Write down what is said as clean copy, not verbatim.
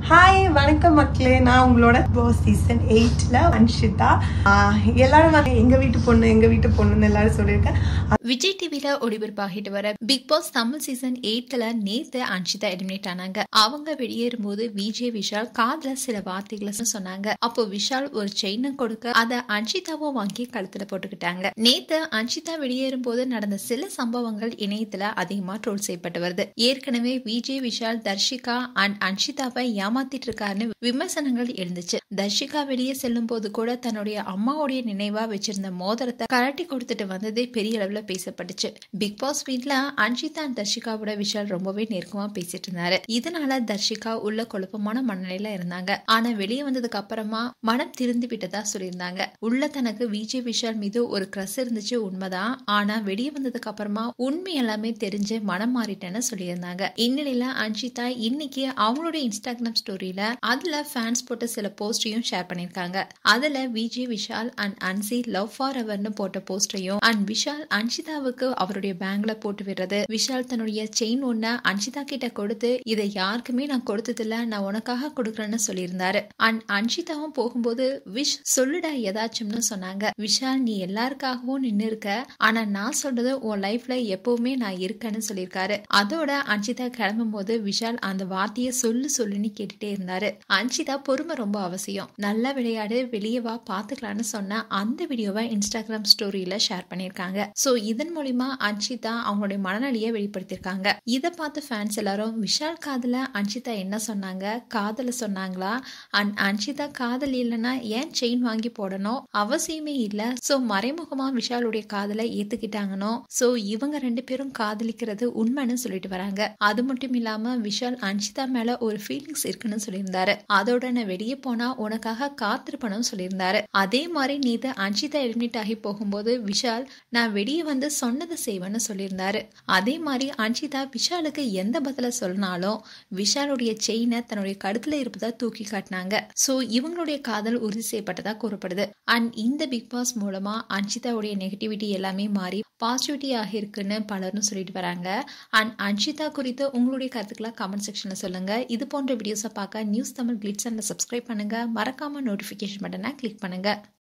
Hi வணக்கம் மக்களே, நான் உங்களோட பாஸ் சீசன் 8ல அன்ஷிதா. எல்லாரும் எங்க வீட்டு பொண்ணுன்னு எல்லாரும் சொல்லியிருக்கேன். விஜய் டிவில ஒளிபரப்பாகிட்டு வர பிக் பாஸ் தமிழ் சீசன் 8ல நேத்து அன்ஷிதா எலிமினேட் ஆனாங்க. அவங்க வெளியேறும் போது விஜய் விஷால் காதுல சில வார்த்தைகளை சொன்னாங்க. அப்போ விஷால் ஒரு செயினை கொடுக்க அதை அன்ஷிதாவும் வாங்கி கழுத்துல போட்டுக்கிட்டாங்க. நேத்து அன்ஷிதா வெளியேறும் போது நடந்த சில சம்பவங்கள் இணையத்துல அதிகமா ட்ரோல் செய்யப்பட்டு வருது. ஏற்கனவே விஜய் விஷால் தர்ஷிகா அண்ட் அன்ஷிதாவை ஏமாத்திட்டு இருக்காருன்னு விமர்சனங்கள் எழுந்துச்சு. தர்ஷிகா வெளியே செல்லும் போது கூட தன்னுடைய அம்மாவுடைய நினைவா வச்சிருந்த மோதிரத்தை கழட்டி கொடுத்துட்டு வந்ததே பெரிய அளவுல பேசப்பட்டுச்சு. பிக் பாஸ் வீட்ல அன்ஷிதா அண்ட் தர்ஷிகாவோட விஷால் ரொம்பவே நெருக்கமா பேசிட்டு இருந்தாரு. இதனால தர்ஷிகா உள்ள குழப்பமான மனநிலையில இருந்தாங்க. ஆனா வெளியே வந்ததுக்கு அப்புறமா மனம் திருந்து விட்டதா சொல்லியிருந்தாங்க. உள்ள தனக்கு விஜய் விஷால் மீது ஒரு கிரஸ் இருந்துச்சு உண்மைதான். ஆனா வெளியே வந்ததுக்கு அப்புறமா உண்மை எல்லாமே தெரிஞ்சு மனம் மாறிட்டேன்னு சொல்லியிருந்தாங்க. இந்நிலையில அன்ஷிதா இன்னைக்கு அவங்களுடைய இன்ஸ்டாகிராம் ஸ்டோரியில அதுல ஃபேன்ஸ் போட்ட சில போஸ்டையும் ஷேர் பண்ணிருக்காங்க. அதுல விஜய் விஷால் அண்ட் அன்சி லவ் ஃபார் எவர்னு போட்ட போஸ்டையும் அண்ட் விஷால் அன்ஷிதாவுக்கு அவருடைய பேங்க்ல போட்டு விடுறது, விஷால் தன்னுடைய செயின் ஒண்ண அன்ஷிதா கிட்ட கொடுத்து இதை யாருக்குமே நான் கொடுத்ததில்ல, நான் உனக்காக கொடுக்கறேன்னு சொல்லியிருந்தாரு. அண்ட் அன்ஷிதாவும் போகும்போது விஷ் சொல்லுடா ஏதாச்சும்னு சொன்னாங்க. விஷால் நீ எல்லாருக்காகவும் நின்னு இருக்க, ஆனா நான் சொல்றது உன் லைஃப்ல எப்பவுமே நான் இருக்கேன்னு சொல்லியிருக்காரு. அதோட அன்ஷிதா கிளம்பும் போது விஷால் அந்த வார்த்தையை சொல்லுன்னு கேட்டுட்டே இருந்தாரு. அன்ஷிதா பொறுமை ரொம்ப அவசியம், நல்லா விளையாடு, வெளியே வா பாத்துக்கலாம்னு சொன்ன அந்த வீடியோவை இன்ஸ்டாகிராம் ஸ்டோரியில ஷேர் பண்ணிருக்காங்க. சோ இதன் மூலமா அன்ஷிதா அவங்களுடைய மனநிலையை வெளிப்படுத்திருக்காங்க. இதை பார்த்து ஃபேன்ஸ் எல்லாரும் விஷால் காதல அன்ஷிதா என்ன சொன்னாங்க, காதல சொன்னாங்களா, அண்ட் அன்ஷிதா காதல் இல்லைன்னா ஏன் செயின் வாங்கி போடணும், அவசியமே இல்ல, சோ மறைமுகமா விஷாலுடைய காதலை ஏத்துக்கிட்டாங்கன்னு சோ இவங்க ரெண்டு பேரும் காதலிக்கிறது உண்மைன்னு சொல்லிட்டு வராங்க. அது மட்டும் இல்லாம விஷால் அன்ஷிதா மேல ஒரு ஃபீலிங்ஸ் இருக்குன்னு சொல்லியிருந்தாரு. அதோட நான் வெளியே போனா உனக்காக காத்திருப்பனும் சொல்லியிருந்தாரு. அதே மாதிரி நேத்து அன்ஷிதா எலிமினேட் ஆகி போகும்போது விஷால் நான் வெளியே வந்து சொன்னதை செய்வேன்னு சொல்லியிருந்தாரு. அதே மாதிரி அன்ஷிதா விஷாலுக்கு எந்த பதில சொன்னாலும் விஷாலுடைய செயினை தன்னுடைய கழுத்துல இருப்பதா தூக்கி காட்டினாங்க. சோ இவங்களுடைய காதல் உறுதி செய்யப்பட்டதா கூறப்படுது. அண்ட் இந்த பிக் பாஸ் மூலமா அன்ஷிதாவுடைய நெகட்டிவிட்டி எல்லாமே மாறி பாசிட்டிவிட்டி ஆகிருக்குன்னு பலரும் சொல்லிட்டு வராங்க. அண்ட் அன்ஷிதா குறித்து உங்களுடைய கருத்துக்களை கமெண்ட் செக்ஷன்ல சொல்லுங்க. இது போன்ற வீடியோஸை பார்க்க நியூஸ் தமிழ் கிளிட்ஸ் சேனலை சப்ஸ்கிரைப் பண்ணுங்க. மறக்காம நோட்டிபிகேஷன் பட்டனை கிளிக் பண்ணுங்க.